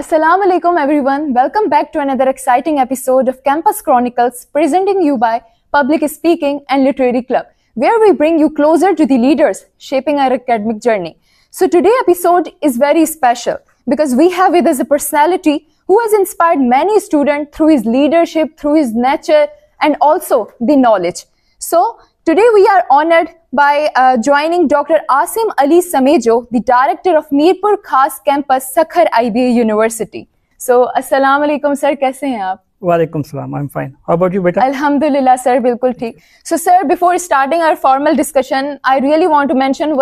Assalamu alaikum everyone. Welcome back to another exciting episode of Campus Chronicles presenting you by Public Speaking and Literary Club, where we bring you closer to the leaders shaping our academic journey. So today's episode is very special because we have with us a personality who has inspired many students through his leadership, through his nature, and also the knowledge. So today we are honored by joining Dr. Asim Ali Samejo, the director of Mirpur Khas Campus, Sakhar IBA University. So, Assalamu alaikum sir, कैसे हैं आप? Walaikum salam. I'm fine. How about you, beta? Alhamdulillah sir, बिल्कुल ठीक. So sir, before starting our formal discussion, I really want to mention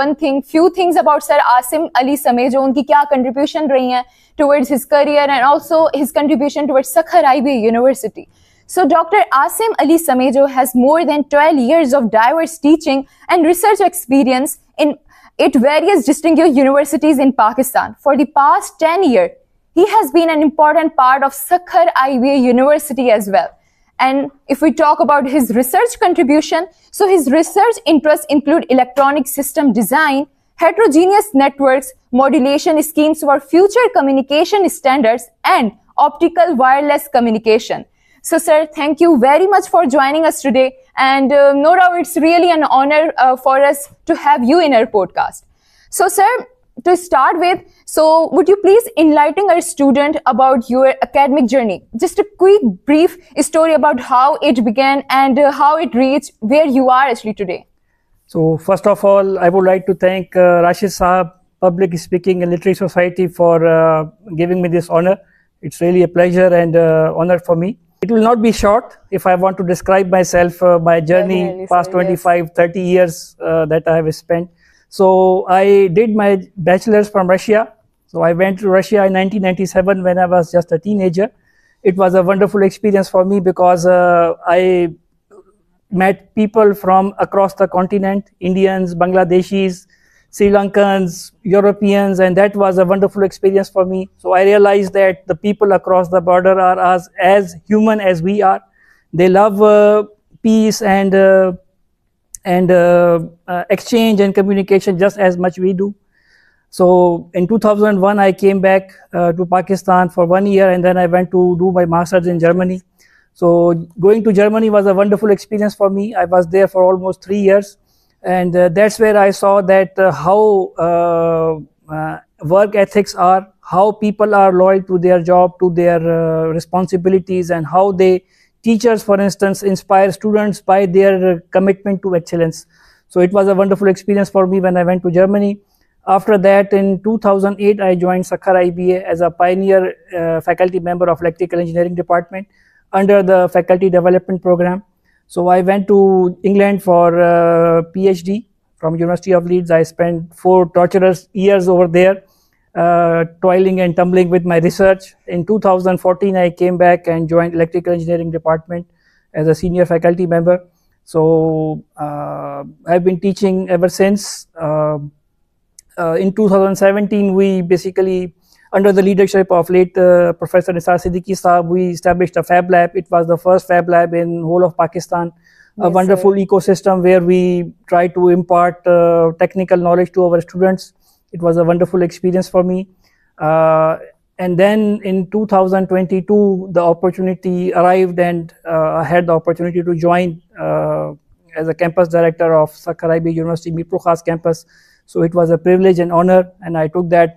few things about Sir Asim Ali Samejo, उनकी क्या contribution रही हैं towards his career and also his contribution towards Sakhar IBA University. So Dr. Asim Ali Samejo has more than 12 years of diverse teaching and research experience in various distinguished universities in Pakistan. For the past 10 years, he has been an important part of Sakhar IBA University as well. And if we talk about his research contribution, so his research interests include electronic system design, heterogeneous networks, modulation schemes for future communication standards, and optical wireless communication. So, sir, thank you very much for joining us today. And no doubt it's really an honor for us to have you in our podcast. So, sir, to start with, so would you please enlighten our student about your academic journey? Just a quick, brief story about how it began and how it reached where you are actually today. So, first of all, I would like to thank Rashid Saab, Public Speaking and Literary Society for giving me this honor. It's really a pleasure and honor for me. It will not be short if I want to describe myself, my journey, past 25, 30 years that I have spent. So I did my bachelor's from Russia. So I went to Russia in 1997 when I was just a teenager. It was a wonderful experience for me because I met people from across the continent, Indians, Bangladeshis, Sri Lankans, Europeans, and that was a wonderful experience for me. So I realized that the people across the border are as human as we are. They love peace and exchange and communication just as much we do. So in 2001, I came back to Pakistan for 1 year, and then I went to do my master's in Germany. So going to Germany was a wonderful experience for me. I was there for almost 3 years. And that's where I saw that how work ethics are, how people are loyal to their job, to their responsibilities, and how teachers, for instance, inspire students by their commitment to excellence. So it was a wonderful experience for me when I went to Germany. After that, in 2008, I joined Sakhar IBA as a pioneer faculty member of Electrical Engineering Department under the Faculty Development Program. So I went to England for PhD from University of Leeds. I spent 4 torturous years over there, toiling and tumbling with my research. In 2014, I came back and joined Electrical Engineering Department as a senior faculty member. So I've been teaching ever since. In 2017, we basically, under the leadership of late Professor Nisar Siddiqui Saab, we established a Fab Lab. It was the first Fab Lab in whole of Pakistan, a wonderful ecosystem where we try to impart technical knowledge to our students. It was a wonderful experience for me. And then in 2022, the opportunity arrived, and I had the opportunity to join as a campus director of Sakhar IBA University Mirpur Khas Campus. So it was a privilege and honor, and I took that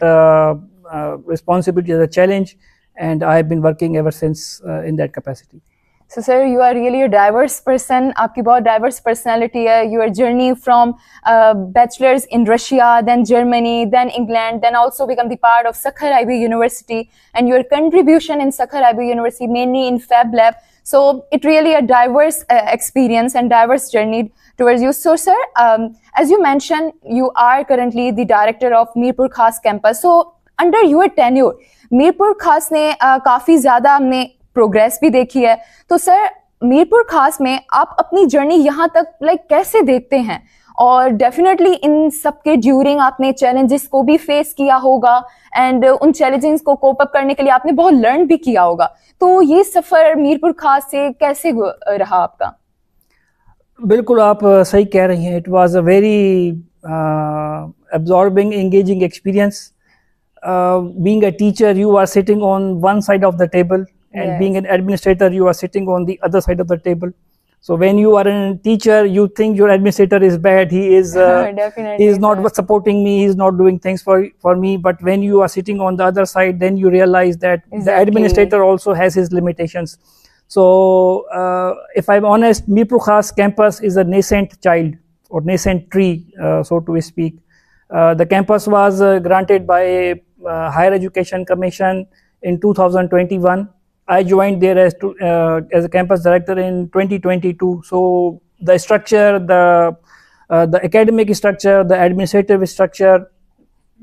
responsibility as a challenge, and I have been working ever since in that capacity. So sir, you are really a diverse person. आपकी बहुत diverse personality है. Your journey from bachelor's in Russia, then Germany, then England, then also become the part of Sakhar IBA University, and your contribution in Sakhar IBA University mainly in Fab Lab. So it really a diverse experience and diverse journey towards you. So sir, as you mentioned, you are currently the director of Mirpur Khas Campus. So under your tenure, Mirpur खास ने काफ़ी ज़्यादा हमने progress भी देखी है. तो sir, Mirpur खास में आप अपनी जर्नी यहाँ तक कैसे देखते हैं? और डेफिनेटली इन सब के ड्यूरिंग आपने चैलेंजेस को भी फेस किया होगा, एंड उन चैलेंजेस को कोप अप करने के लिए आपने बहुत लर्न भी किया होगा. तो ये सफ़र मीरपुर खास से कैसे रहा आपका? बिल्कुल, आप सही कह रही हैं. It was a very absorbing, engaging experience. being a teacher, you are sitting on one side of the table, and being an administrator, you are sitting on the other side of the table. So when you are a teacher, you think your administrator is bad. He is he is not supporting me. He is not doing things for me. But when you are sitting on the other side, then you realize that the administrator also has his limitations. So if I'm honest, Mirpur Khas campus is a nascent child or nascent tree, so to speak. The campus was granted by Higher Education Commission in 2021. I joined there as a campus director in 2022. So the structure, the academic structure, the administrative structure,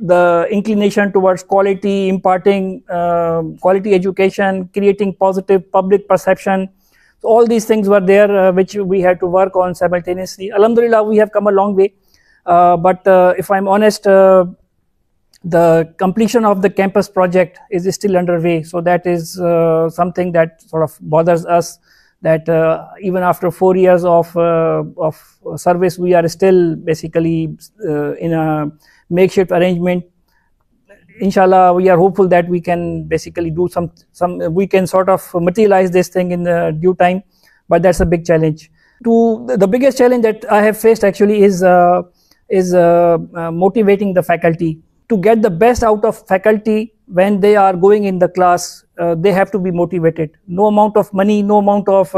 the inclination towards quality, imparting quality education, creating positive public perception, so all these things were there, which we had to work on simultaneously. Alhamdulillah, we have come a long way. But if I'm honest, the completion of the campus project is still underway. So that is something that sort of bothers us, that even after 4 years of service, we are still basically in a makeshift arrangement. Inshallah, we are hopeful that we can basically do we can sort of materialize this thing in the due time, but that's a big challenge. The biggest challenge that I have faced actually is motivating the faculty. To get the best out of faculty when they are going in the class, they have to be motivated. No amount of money, no amount of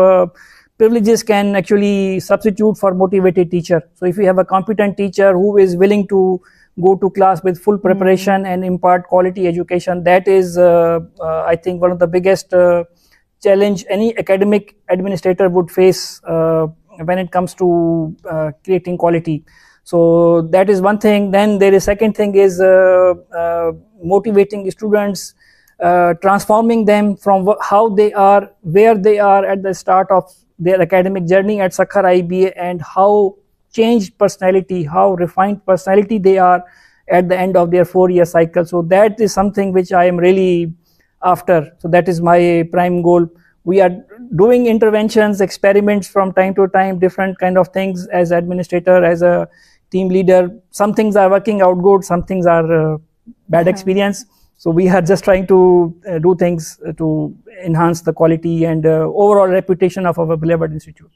privileges can actually substitute for motivated teacher. So if you have a competent teacher who is willing to go to class with full preparation and impart quality education, that is I think one of the biggest challenge any academic administrator would face when it comes to creating quality. So that is one thing. Then there is second thing is motivating students, transforming them from how they are, where they are at the start of their academic journey at Sakhar IBA, and how changed personality, how refined personality they are at the end of their 4-year cycle. So that is something which I am really after. So that is my prime goal. We are doing interventions, experiments from time to time, different kind of things as administrator, as a team leader. Some things are working out good, some things are bad experience. So we are just trying to do things to enhance the quality and overall reputation of our beloved institute.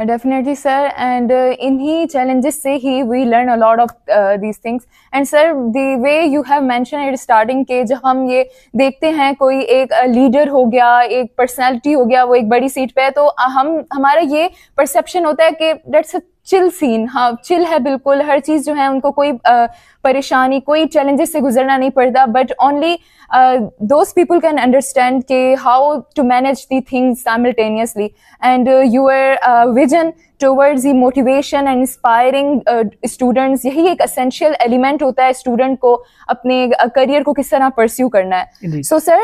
Definitely, sir. And in challenges se hi we learn a lot of these things. And sir, the way you have mentioned it starting के जब हम ये देखते हैं कोई एक leader हो गया, एक पर्सनालिटी हो गया, वो एक बड़ी सीट पे है, तो हमारा ये परसेप्शन होता है कि that's a चिल सीन, हाँ चिल है बिल्कुल, हर चीज़ जो है उनको कोई परेशानी, कोई चैलेंजेस से गुजरना नहीं पड़ता, but only those people can understand के how to manage the things simultaneously. And your vision towards the motivation and inspiring students, यही एक essential element होता है student को अपने career को किस तरह pursue करना है. So sir,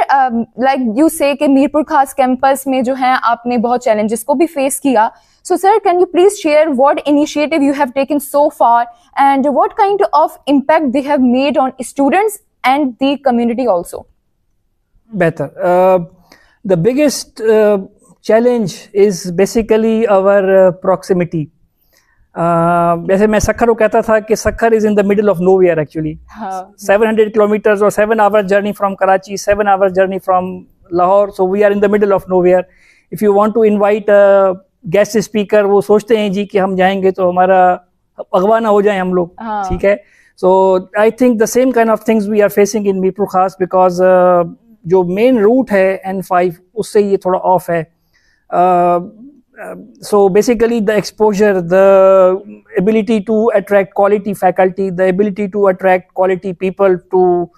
like you say कि मीरपुर खास campus में जो है आपने बहुत challenges को भी face किया. So sir, can you please share what initiative you have taken so far and what kind of impact they have made on students and the community also? Better. The biggest challenge is basically our proximity. जैसे मैं सखर को कहता था कि Sukkur is in the middle of nowhere actually. 700 kilometers or 7-hour journey from Karachi, 7-hour journey from Lahore. So we are in the middle of nowhere. If you want to invite a guest speaker, वो सोचते हैं जी कि हम जाएंगे तो हमारा अगवा ना हो जाए हम लोग, ठीक है. So I think the same kind of things we are facing in Mirpur Khas because जो main route है N5 उससे ये थोड़ा off है. So basically the exposure, the ability to attract quality faculty, the ability to attract quality people to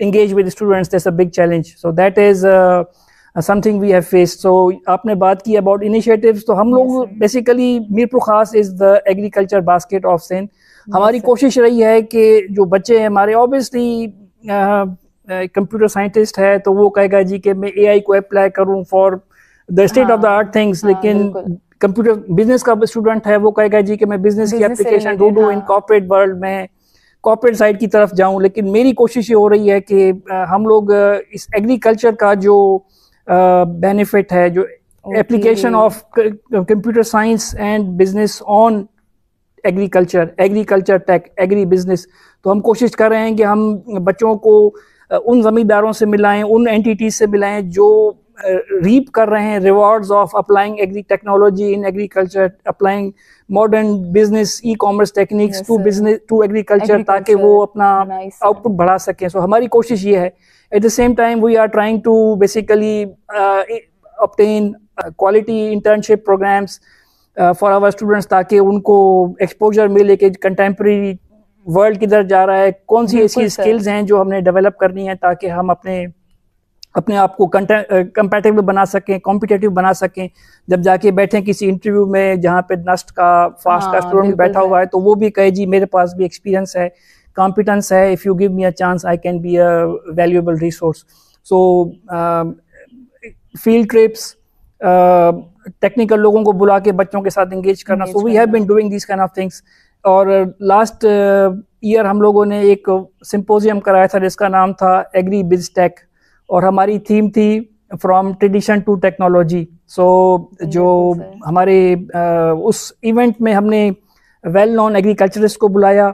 engage with students, that's a big challenge. So that is something we have faced. So आपने बात की about initiatives, तो हम लोग basically Mirpur Khas is the agriculture basket of Sindh. हमारी कोशिश रही है कि जो बच्चे हैं हमारे obviously कंप्यूटर साइंटिस्ट है तो वो कहेगा जी कि मैं AI को अप्लाई करूं for the state of the art things, लेकिन कंप्यूटर बिजनेस का स्टूडेंट है वो कहेगा जी कि मैं बिजनेस की एप्लीकेशन ढूंढूं इन कॉर्पोरेट वर्ल्ड में, कॉर्पोरेट साइड की तरफ जाऊं. लेकिन मेरी कोशिश ये हो रही है कि हम लोग इस एग्रीकल्चर का जो बेनिफिट है, जो application of computer science and business on agriculture tech, agri business, तो हम कोशिश कर रहे हैं कि हम बच्चों को उन ज़मींदारों से मिलाएं, उन एंटिटीज से मिलाएं जो रीप कर रहे हैं rewards of applying agri technology in agriculture, applying modern business e commerce techniques to business to agriculture, ताकि वो अपना आउटपुट बढ़ा सकें। सो हमारी कोशिश ये है। At the same time we are trying to basically obtain quality internship programs for our students, ताकि उनको एक्सपोजर मिले कि कंटेम्प्रेरी वर्ल्ड किधर जा रहा है, कौन सी ऐसी स्किल्स हैं जो हमने डेवलप करनी है ताकि हम अपने आप को कंपेटेबल बना सकें, कॉम्पिटिटिव बना सकें। जब जाके बैठे किसी इंटरव्यू में जहाँ पे नस्ट का फास्ट का स्टूडेंट बैठा हुआ है, तो वो भी कहे जी मेरे पास भी एक्सपीरियंस है, कॉम्पिटेंस है, if you give me a chance I can be a valuable resource. So field trips, technical लोगों को बुला के बच्चों के साथ इंगेज करना, so we have been doing this kind of things. और लास्ट ईयर हम लोगों ने एक सिंपोजियम कराया था जिसका नाम था एग्री बिज टेक, और हमारी थीम थी फ्रॉम ट्रेडिशन टू टेक्नोलॉजी। सो जो हमारे उस इवेंट में हमने वेल नोन एग्रीकल्चरिस्ट को बुलाया,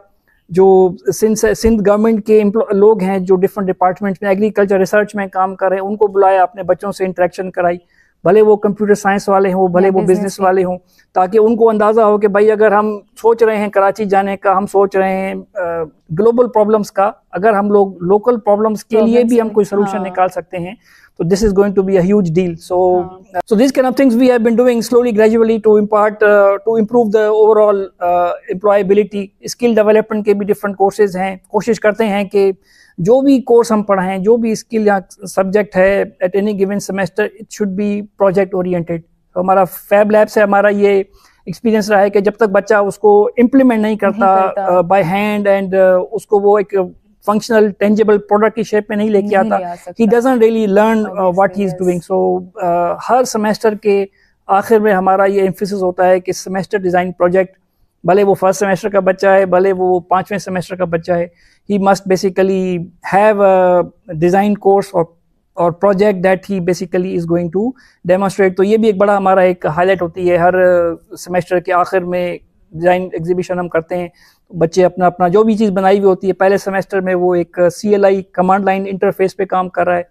जो सिंध गवर्नमेंट के लोग हैं जो डिफरेंट डिपार्टमेंट्स में एग्रीकल्चर रिसर्च में काम कर रहे हैं, उनको बुलाया, अपने बच्चों से इंटरेक्शन कराई, भले वो कंप्यूटर साइंस वाले हों, भले वो बिजनेस वाले हों, ताकि उनको अंदाज़ा हो कि भाई अगर हम सोच रहे हैं कराची जाने का, हम सोच रहे हैं ग्लोबल प्रॉब्लम्स का, अगर हम लोग लोकल प्रॉब्लम्स के लिए भी हम कोई सोल्यूशन निकाल सकते हैं, तो this is going to be a huge deal. So these kind of things we have been doing slowly, gradually to improve the overall employability. Skill development के भी different courses हैं। कोशिश करते हैं कि जो भी कोर्स हम पढ़ाएं, जो भी स्किल या सब्जेक्ट है at any given semester, it should be project oriented. तो हमारा फैब लैब से हमारा ये एक्सपीरियंस रहा है कि जब तक बच्चा उसको इम्प्लीमेंट नहीं करता बाय हैंड एंड उसको वो एक फंक्शनल टेंजिबल प्रोडक्ट की शेप में नहीं लेके आता, he doesn't really learn what he is doing. So her semester के आखिर में हमारा ये एम्फेसिस होता है कि सेमेस्टर डिज़ाइन प्रोजेक्ट, भले वो फर्स्ट सेमेस्टर का बच्चा है, भले वो 5वें सेमेस्टर का बच्चा है, he must basically have a design course और project that he basically is going to demonstrate. तो ये भी एक बड़ा हमारा एक हाईलाइट होती है। हर सेमेस्टर के आखिर में डिज़ाइन एग्जीबिशन हम करते हैं, बच्चे अपना जो भी चीज़ बनाई हुई होती है, पहले सेमेस्टर में वो एक CLI कमांड लाइन इंटरफेस पे काम कर रहा है,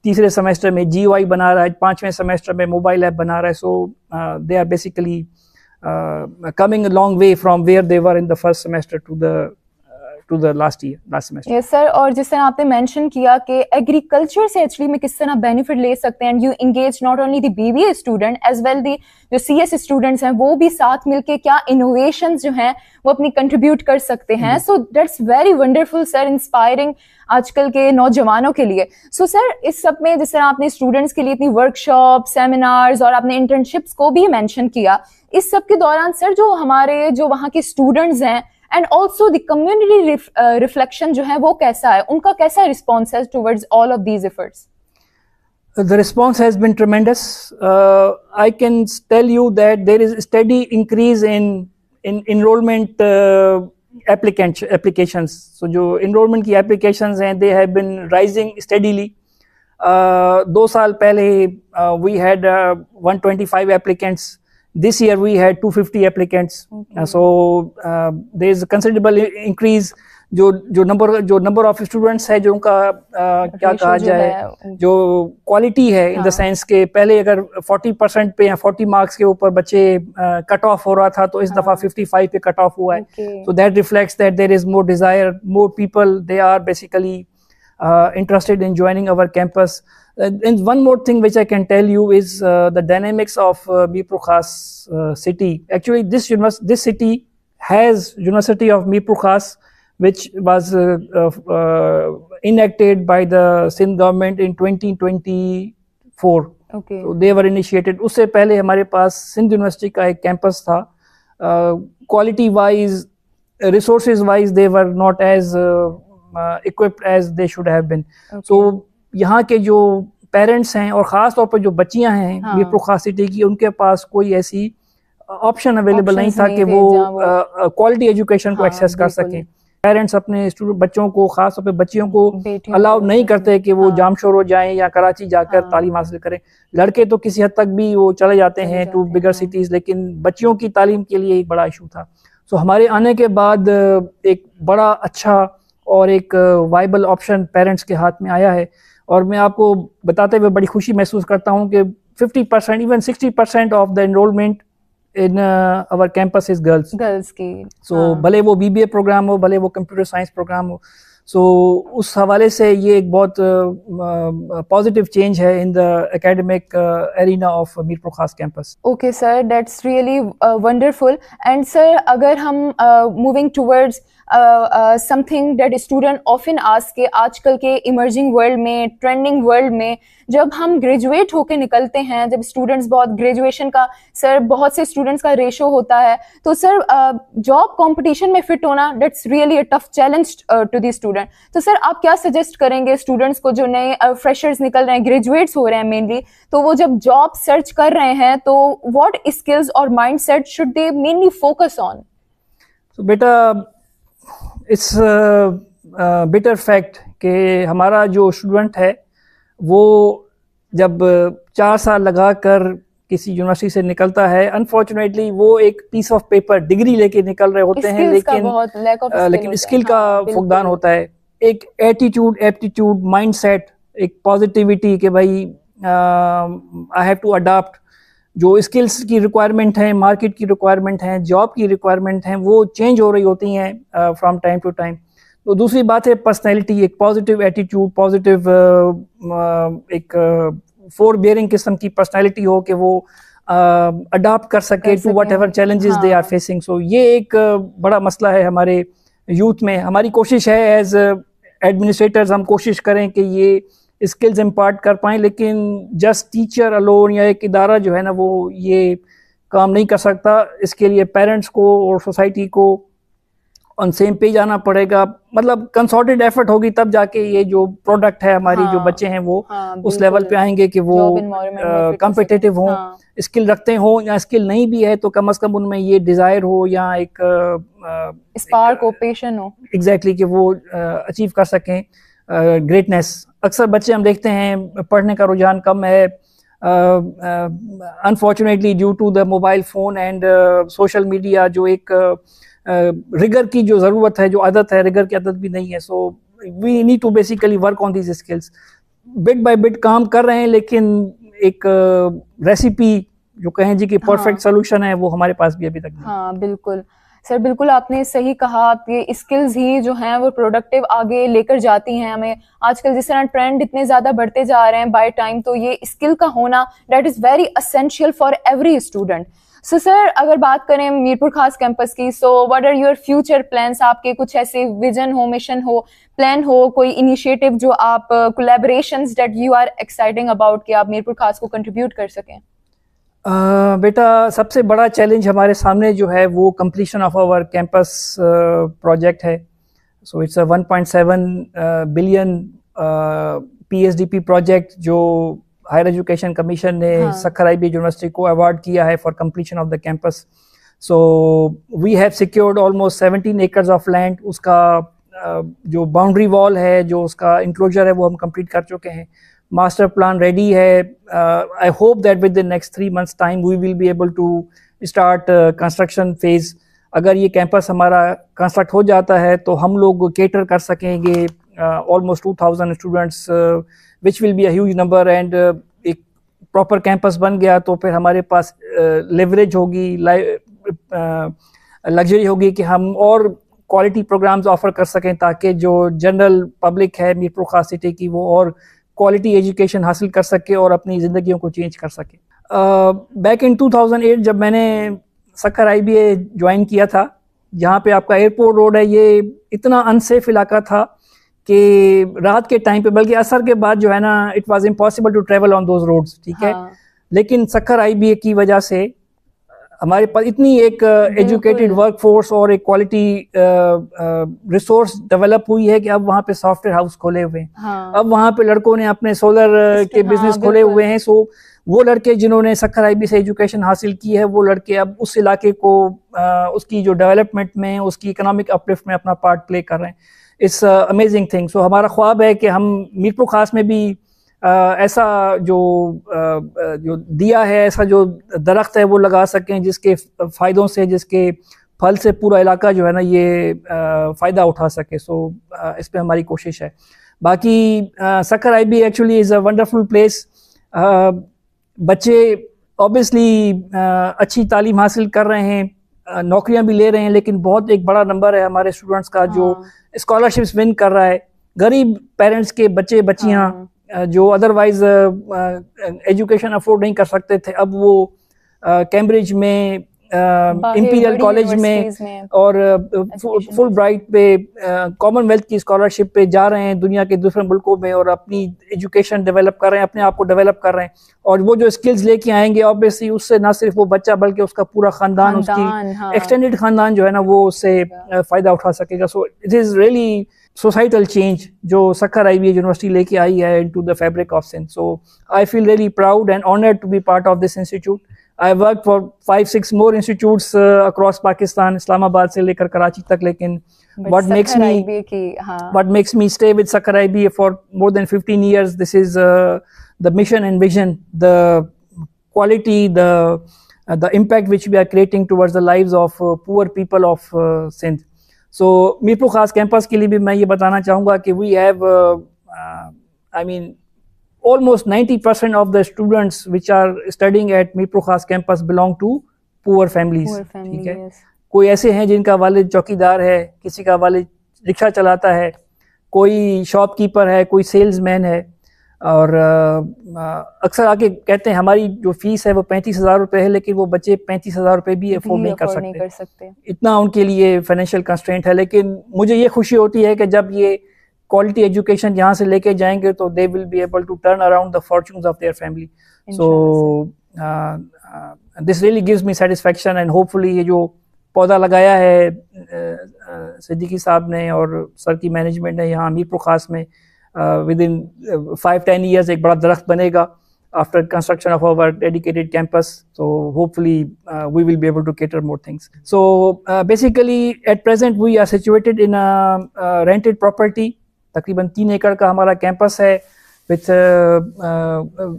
तीसरे सेमेस्टर में GUI बना रहा है, 5वें सेमेस्टर में मोबाइल ऐप बना रहा है। So they are basically coming a long way from where they were in the first semester to the last semester. Yes sir, और जिस तरह आपने मेंशन किया कि एग्रीकल्चर से एक्चुअली में किस तरह बेनिफिट ले सकते हैं, and you engage not only the BBA student as well the जो CS स्टूडेंट्स हैं, वो भी साथ मिलके क्या इनोवेशंस जो हैं वो अपनी कंट्रीब्यूट कर सकते हैं। So that's very wonderful sir, inspiring आजकल के नौजवानों के लिए। सो सर, इस सब में जिस तरह आपने स्टूडेंट्स के लिए इतनी वर्कशॉप, सेमिनार्स और आपने इंटर्नशिप्स को भी मेंशन किया, इस सब के दौरान सर जो हमारे जो वहाँ के स्टूडेंट्स हैं and also the community reflection जो है वो कैसा है, उनका कैसा रिस्पॉन्स है towards all of these efforts? The response has been tremendous. I can tell you that there is a steady increase in enrollment applications. So जो enrollment की applications हैं, they have been rising steadily. 2 साल पहले we had 125 applicants. This year we had 250 applicants. So there is a considerable increase. जो number of students है, जो उनका क्या कहा जाए, जो क्वालिटी है इन द सेंस के पहले अगर 40% पे या 40 मार्क्स के ऊपर बच्चे कट ऑफ हो रहा था, तो इस दफा 55 पे कट ऑफ हुआ है। So that reflects that there is more desire, more people, they are basically interested in joining our campus. And one more thing which I can tell you is the dynamics of Mir Pur Khas city. Actually, this city has University of Mir Pur Khas, which was enacted by the Sindh government in 2024. Okay. So they were initiated. उससे पहले हमारे पास Sindh university का एक campus था। Quality wise, resources wise, they were not as equipped as they should have been. Okay. So यहाँ के जो parents हैं और ख़ास तौर पर जो बच्चियाँ हैं मीर पुर खास सिटी की, उनके पास कोई ऐसी ऑप्शन अवेलेबल नहीं था कि वो क्वालिटी एजुकेशन को एक्सेस कर सकें। पेरेंट्स अपने स्टूडेंट बच्चों को, खास तौर पे बच्चियों को अलाउ नहीं करते कि वो जामशोर हो जाएं या कराची जाकर तालीम हासिल करें। लड़के तो किसी हद तक भी वो चले जाते हैं टू बिगर सिटीज़, लेकिन बच्चियों की तालीम के लिए एक बड़ा इशू था। सो हमारे आने के बाद एक बड़ा अच्छा और एक वाइबल ऑप्शन पेरेंट्स के हाथ में आया है। और मैं आपको बताते हुए बड़ी खुशी महसूस करता हूँ कि 50% even 60% of the enrolment in our campus is girls की। सो भले वो BBA प्रोग्राम हो, भले वो कंप्यूटर साइंस प्रोग्राम हो, सो उस हवाले से ये एक बहुत पॉजिटिव चेंज है in the academic arena of Mirpur Khas campus. Okay sir, that's really wonderful. And sir, अगर हम moving towards something that student often ask के आजकल के इमर्जिंग वर्ल्ड में, ट्रेंडिंग वर्ल्ड में, जब हम ग्रेजुएट होके निकलते हैं, जब स्टूडेंट्स बहुत ग्रेजुएशन का सर बहुत से स्टूडेंट्स का रेशो होता है, तो सर जॉब कंपटीशन में फिट होना that's really a tough challenge to the student. तो सर आप क्या सजेस्ट करेंगे स्टूडेंट्स को जो नए फ्रेशर्स निकल रहे हैं, ग्रेजुएट्स हो रहे हैं मेनली, तो वो जब जॉब सर्च कर रहे हैं तो व्हाट स्किल्स और mindset should they mainly focus on? तो बेटा, इट्स बिटर फैक्ट कि हमारा जो स्टूडेंट है वो जब 4 साल लगा कर किसी यूनिवर्सिटी से निकलता है, अनफॉर्चुनेटली वो एक पीस ऑफ पेपर डिग्री लेके निकल रहे होते हैं, लेकिन स्किल का फुकदान होता है। एक एटीट्यूड, एप्टीट्यूड, माइंडसेट, एक पॉजिटिविटी कि भाई आई हैव टू अडाप्ट, जो स्किल्स की रिक्वायरमेंट है, मार्केट की रिक्वायरमेंट है, जॉब की रिक्वायरमेंट है, वो चेंज हो रही होती हैं फ्रॉम टाइम टू टाइम। तो दूसरी बात है पर्सनैलिटी, एक पॉजिटिव एटीट्यूड, पॉजिटिव एक फोर बियरिंग किस्म की पर्सनैलिटी हो कि वो अडाप्ट कर सके to whatever challenges they are facing. So ये एक बड़ा मसला है हमारे यूथ में। हमारी कोशिश है एज एडमिनिस्ट्रेटर्स, हम कोशिश करें कि ये स्किल्स इम्पार्ट कर पाएँ, लेकिन जस्ट टीचर अलोन या एक इदारा जो है ना वो ये काम नहीं कर सकता। इसके लिए पेरेंट्स को और सोसाइटी को ऑन सेम पेज आना पड़ेगा, मतलब कंसॉर्टेड एफर्ट होगी तब जाके ये जो प्रोडक्ट है हमारी जो बच्चे हैं वो उस लेवल पे आएंगे कि वो कॉम्पिटिटिव हों, स्किल रखते हों, या स्किल नहीं भी है तो कम से कम उनमें ये डिज़ायर हो या एक स्पार्क हो, पैशन हो, एग्जैक्टली कि वो अचीव कर सकें ग्रेटनेस। अक्सर बच्चे हम देखते हैं पढ़ने का रुझान कम है, unfortunately due to the mobile phone and social media, जो एक रिगर की जो ज़रूरत है, जो आदत है, रिगर की आदत भी नहीं है। So we need to basically work on these skills. Bit by bit काम कर रहे हैं, लेकिन एक रेसिपी जो कहें जी कि परफेक्ट सोल्यूशन है वो हमारे पास भी अभी तक नहीं। हाँ बिल्कुल सर, बिल्कुल आपने सही कहा। आपके स्किल्स ही जो हैं वो प्रोडक्टिव आगे लेकर जाती हैं हमें। आजकल जिस तरह ट्रेंड इतने ज़्यादा बढ़ते जा रहे हैं बाय टाइम, तो ये स्किल का होना that is very essential for every student. So sir, अगर बात करें मीरपुर खास कैंपस की, so what are your future plans? आपके कुछ ऐसे विजन हो, मिशन हो, प्लान हो, कोई इनिशिएटिव जो आप collaborations that you are exciting about कि आप मीरपुर खास को कंट्रीब्यूट कर सकें? बेटा, सबसे बड़ा चैलेंज हमारे सामने जो है वो completion of our campus project है। So it's a 1.7 billion PSDP project जो हायर एजुकेशन कमीशन ने सक्खर IB यूनिवर्सिटी को अवार्ड किया है for completion of the campus. So we have secured almost 17 acres of land. उसका जो बाउंड्री वॉल है, जो उसका इंक्लोजर है, वो हम कंप्लीट कर चुके हैं। मास्टर प्लान रेडी है। I hope that with the next 3 months time we will be able to start construction phase. अगर ये कैंपस हमारा कंस्ट्रक्ट हो जाता है तो हम लोग केटर कर सकेंगे almost 2000 students, which will be a huge number. And एक प्रॉपर कैंपस बन गया तो फिर हमारे पास लेवरेज होगी, लग्जरी होगी कि हम और क्वालिटी प्रोग्राम्स ऑफर कर सकें, ताकि जो जनरल पब्लिक है मीरपुर खास सिटी की वो और क्वालिटी एजुकेशन हासिल कर सके और अपनी ज़िंदगियों को चेंज कर सके। बैक इन 2008 जब मैंने सक्खर IBA ज्वाइन किया था, जहाँ पे आपका एयरपोर्ट रोड है, ये इतना अनसेफ इलाका था कि रात के टाइम पे, बल्कि असर के बाद जो है ना, it was impossible to travel on those roads, ठीक है। लेकिन सक्खर IBA की वजह से हमारे पास इतनी एक एजुकेटेड वर्क फोर्स और एक क्वालिटी रिसोर्स डेवलप हुई है कि अब वहाँ पे सॉफ्टवेयर हाउस खोले हुए हैं। अब वहाँ पे लड़कों ने अपने सोलर के बिजनेस खोले हुए हैं। सो वो लड़के जिन्होंने सक्खर IB से एजुकेशन हासिल की है, वो लड़के अब उस इलाके को उसकी जो डेवलपमेंट में, उसकी इकोनॉमिक अपलिफ्ट में अपना पार्ट प्ले कर रहे हैं। It's amazing thing. सो हमारा ख्वाब है कि हम मीरपुर खास में भी ऐसा जो दिया है, ऐसा जो दरख्त है वो लगा सकें, जिसके फ़ायदों से, जिसके फल से पूरा इलाका जो है ना ये फ़ायदा उठा सके। सो इस पर हमारी कोशिश है। बाकी Sukkur IB actually is a wonderful place. बच्चे ऑब्वियसली अच्छी तालीम हासिल कर रहे हैं, नौकरियां भी ले रहे हैं, लेकिन बहुत एक बड़ा नंबर है हमारे स्टूडेंट्स का जो स्कॉलरशिप्स विन कर रहा है। गरीब पेरेंट्स के बच्चे बच्चियां जो अदरवाइज एजुकेशन अफोर्ड नहीं कर सकते थे, अब वो कैम्ब्रिज में, इंपीरियल कॉलेज में और फुल ब्राइट पे, कॉमनवेल्थ की स्कॉलरशिप पे जा रहे हैं दुनिया के दूसरे मुल्कों में और अपनी एजुकेशन डेवलप कर रहे हैं, अपने आप को डेवलप कर रहे हैं। और वो जो स्किल्स लेके आएंगे ऑब्वियसली उससे ना सिर्फ वो बच्चा बल्कि उसका पूरा खानदान उसकी एक्सटेंडेड खानदान जो है ना वो उससे फ़ायदा उठा सकेगा। So it is really societal change जो सक्खर आईबी यूनिवर्सिटी लेके आई है into the fabric of Sindh. So I feel really proud and honoured to be part of this institute. I worked for 5-6 more institutes across Pakistan, Islamabad से लेकर कराची तक, लेकिन what makes me stay with Sakhr IB for more than 15 years, this is the mission and vision, the quality, the impact which we are creating towards the lives of poor people of Sindh. So Mirpur Khas campus के लिए भी मैं ये बताना चाहूँगा कि we have almost 90% of the students which are studying at Mirpur Khas campus belong to poor families. ठीक है, कोई ऐसे हैं जिनका वालिद चौकीदार है, किसी का वालिद रिक्शा चलाता है, कोई शॉपकीपर है, कोई सेल्समैन है, और अक्सर आके कहते हैं हमारी जो फीस है वो 35,000 रुपये है, लेकिन वो बच्चे 35,000 रुपये भी अफोर्ड नहीं कर सकते। इतना उनके लिए फाइनेंशियल कंस्ट्रेंट है। लेकिन मुझे ये खुशी होती है कि जब ये क्वालिटी एजुकेशन यहाँ से लेके जाएंगे तो they will be able to turn around the fortunes of their family. So this really gives me satisfaction and hopefully ये जो पौधा लगाया है सिद्दीकी साहब ने और सर की मैनेजमेंट ने यहाँ मीरपुर खास में, विद इन 5-10 ईयर्स एक बड़ा दरख्त बनेगा after construction of our dedicated campus. So hopefully we will be able to cater more things. So basically at present we are situated in a rented property. तकरीबन 3 एकड़ का हमारा कैंपस है with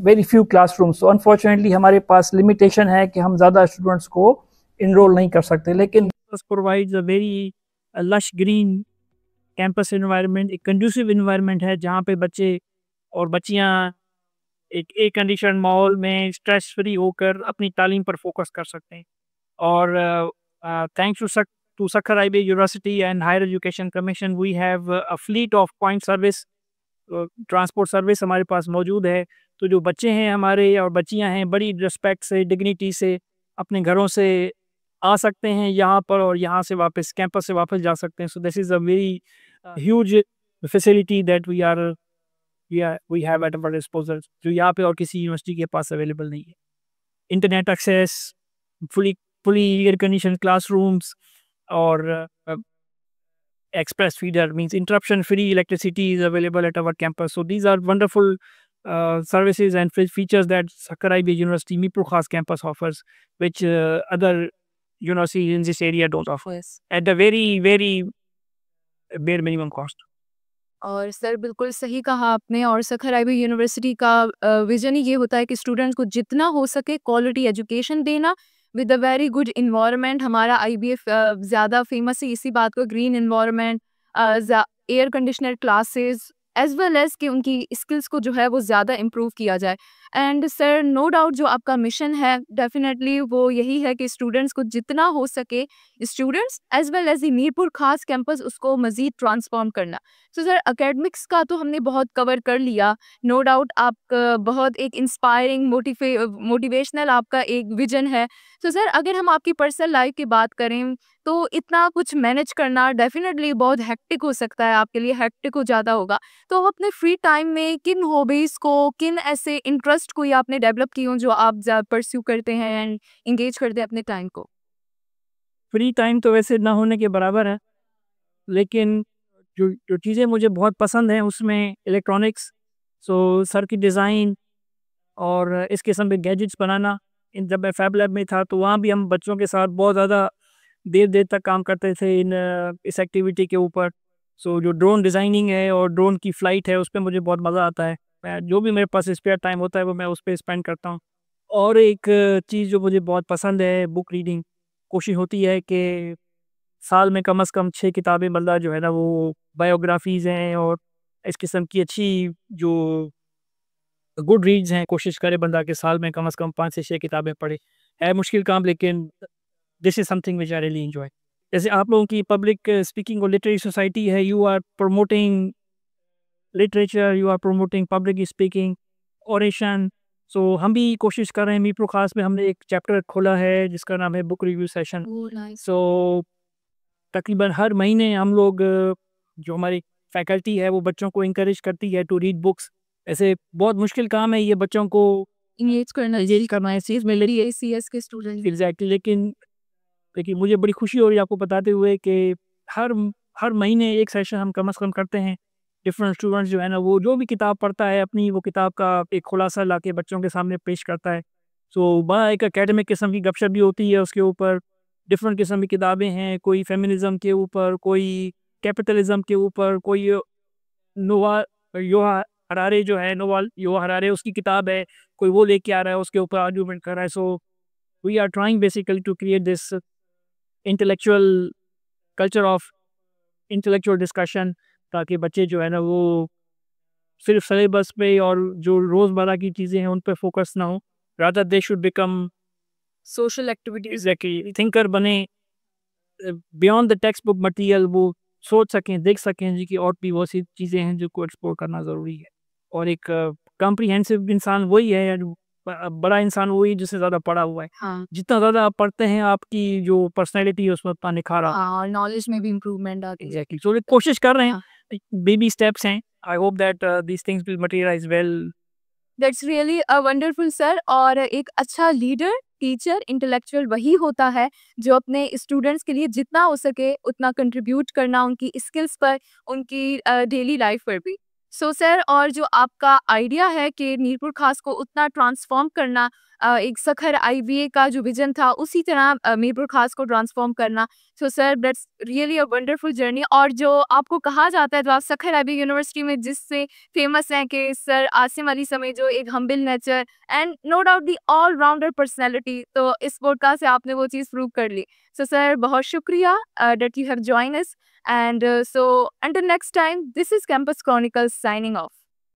very few classrooms. So unfortunately हमारे पास limitation है कि हम ज़्यादा स्टूडेंट्स को enroll नहीं कर सकते, लेकिन provides a very lush green campus environment, एक conducive environment है जहाँ पे बच्चे और बच्चियाँ एक एयर कंडीशन माहौल में स्ट्रेस फ्री होकर अपनी तालीम पर फोकस कर सकते हैं। और thanks to Sukkur IB university and higher education commission we have a fleet of point service, transport service हमारे पास मौजूद है। तो जो बच्चे हैं हमारे और बच्चियां हैं बड़ी रिस्पेक्ट से, डिग्निटी से अपने घरों से आ सकते हैं यहाँ पर और यहाँ से वापस कैंपस से वापस जा सकते हैं। So this is a very huge facility that we have at our disposal, जो यहाँ पे और किसी यूनिवर्सिटी के पास अवेलेबल नहीं है। Internet access, fully air conditioned classrooms और express feeder means interruption free electricity is available at our campus. So these are wonderful services and features that Sakhr IB University Mirpur Khas campus offers, which other universities in this area don't offer at a very bare minimum cost. और sir बिल्कुल सही कहा आपने। और Sukkur IB university का vision ही ये होता है कि स्टूडेंट्स को जितना हो सके क्वालिटी एजुकेशन देना with a very good environment. हमारा आईबीएफ ज़्यादा फेमस है इसी बात को, green environment, air conditioner classes, as well as कि उनकी स्किल्स को जो है वो ज़्यादा इम्प्रूव किया जाए। एंड सर नो डाउट जो आपका मिशन है डेफिनेटली वो यही है कि स्टूडेंट्स को जितना हो सके, students as well as Mirpur Khas campus उसको मज़ीद ट्रांसफॉर्म करना। तो सर एकेडमिक्स का तो हमने बहुत कवर कर लिया, नो डाउट आपका बहुत एक इंस्पायरिंग मोटिवेशनल आपका एक विजन है। तो सर अगर हम आपकी पर्सनल लाइफ की बात करें तो इतना कुछ मैनेज करना डेफिनेटली बहुत हेक्टिक हो सकता है, आपके लिए हेक्टिक हो ज़्यादा होगा। तो अपने फ्री टाइम में किन हॉबीज़ को, किन ऐसे इंटरेस्ट को आपने डेवलप की हो जो आप परस्यू करते हैं एंड इंगेज करते हैं अपने टाइम को? फ्री टाइम तो वैसे ना होने के बराबर है, लेकिन जो चीज़ें मुझे बहुत पसंद हैं उसमें इलेक्ट्रॉनिक्स, सो सर की डिज़ाइन और इस किस्म के गैजेट्स बनाना। जब मैं फैब लैब में था तो वहाँ भी हम बच्चों के साथ बहुत ज़्यादा देर तक काम करते थे इस एक्टिविटी के ऊपर। सो जो ड्रोन डिज़ाइनिंग है और ड्रोन की फ़्लाइट है उस पर मुझे बहुत मज़ा आता है। मैं जो भी मेरे पास स्पेयर टाइम होता है वो मैं उस पर स्पेंड करता हूँ। और एक चीज़ जो मुझे बहुत पसंद है बुक रीडिंग। कोशिश होती है कि साल में कम से कम 6 किताबें बंदा जो है ना वो बायोग्राफीज़ हैं और इस किस्म की अच्छी जो गुड रीड्स हैं, कोशिश करे बंदा कि साल में कम से कम 5 से 6 किताबें पढ़े। है मुश्किल काम, लेकिन this is something which I really enjoy. जैसे आप लोगों की पब्लिक स्पीकिंग और लिटरेरी सोसाइटी है, you are promoting literature, you are promoting public speaking, oration. So हम भी कोशिश कर रहे हैं, मीर खास में हमने एक चैप्टर खोला है जिसका नाम है बुक रिव्यू सेशन। सो तकरीबन हर महीने हम लोग जो हमारी फैकल्टी है वो बच्चों को इंकरेज करती है टू रीड बुक्स। ऐसे बहुत मुश्किल काम है ये बच्चों को इंगेज करना, जेल करना है चीज़ में लड़ी ACS के स्टूडेंट एग्जैक्टली। लेकिन मुझे बड़ी खुशी हो रही है आपको बताते हुए कि हर हर महीने एक सेशन हम कम से कम करते हैं। डिफरेंट स्टूडेंट्स जो है ना वो जो भी किताब पढ़ता है अपनी वो किताब का एक खुलासा ला के बच्चों के सामने पेश करता है। सो बड़ा एक एकेडमिक किस्म की गपशप भी होती है उसके ऊपर। डिफरेंट किस्म की किताबें हैं, कोई फेमिनिज्म के ऊपर, कोई कैपिटलिज्म के ऊपर, कोई नोवा योहा हरारे जो है नोवाल योहा हरारे उसकी किताब है, कोई वो लेके आ रहा है उसके ऊपर आर्ग्यूमेंट कर रहा है। So we are trying basically to create this intellectual culture of intellectual discussion, ताकि बच्चे जो है ना वो सिर्फ सिलेबस पे और जो रोज़मर्रा की चीज़ें हैं उन पे फोकस ना हो, rather they should become social activities exactly thinker बने, beyond the text book material वो सोच सकें, देख सकें जी कि और भी बहुत सी चीज़ें हैं जिनको एक्सप्लोर करना ज़रूरी है। और एक कॉम्प्रिहेंसिव इंसान वही है या बड़ा इंसान वही जिससे ज़्यादा पढ़ा हुआ है। हाँ जितना ज़्यादा आप पढ़ते हैं आपकी जो पर्सनैलिटी है उसमें उतना निखार आता है। हाँ, नॉलेज में भी इम्प्रूवमेंट आती है। एग्जैक्टली। सो कोशिश कर रहे हैं, हाँ। बेबी स्टेप्स हैं। I hope that these things will materialise well. That's really a wonderful sir. और एक अच्छा लीडर, टीचर, इंटेलेक्चुअल वही होता है जो अपने स्टूडेंट्स के लिए जितना हो सके उतना कंट्रीब्यूट करना उनकी स्किल्स पर, उनकी डेली लाइफ पर भी। सो सर, और जो आपका आइडिया है कि मीरपुर खास को उतना ट्रांसफॉर्म करना, एक सखर IVA का जो विजन था उसी तरह मीरपुर खास को ट्रांसफॉर्म करना। So sir, that's really a wonderful journey. और जो आपको कहा जाता है, जो आप सखर IVA यूनिवर्सिटी में जिससे फेमस हैं कि सर आसिम अली समेत जो एक humble nature and no doubt the all rounder personality, तो इस पॉडकास्ट से आपने वो चीज़ प्रूव कर ली। सो सर, बहुत शुक्रिया that you have join us. And so until next time, this is Campus Chronicles signing off.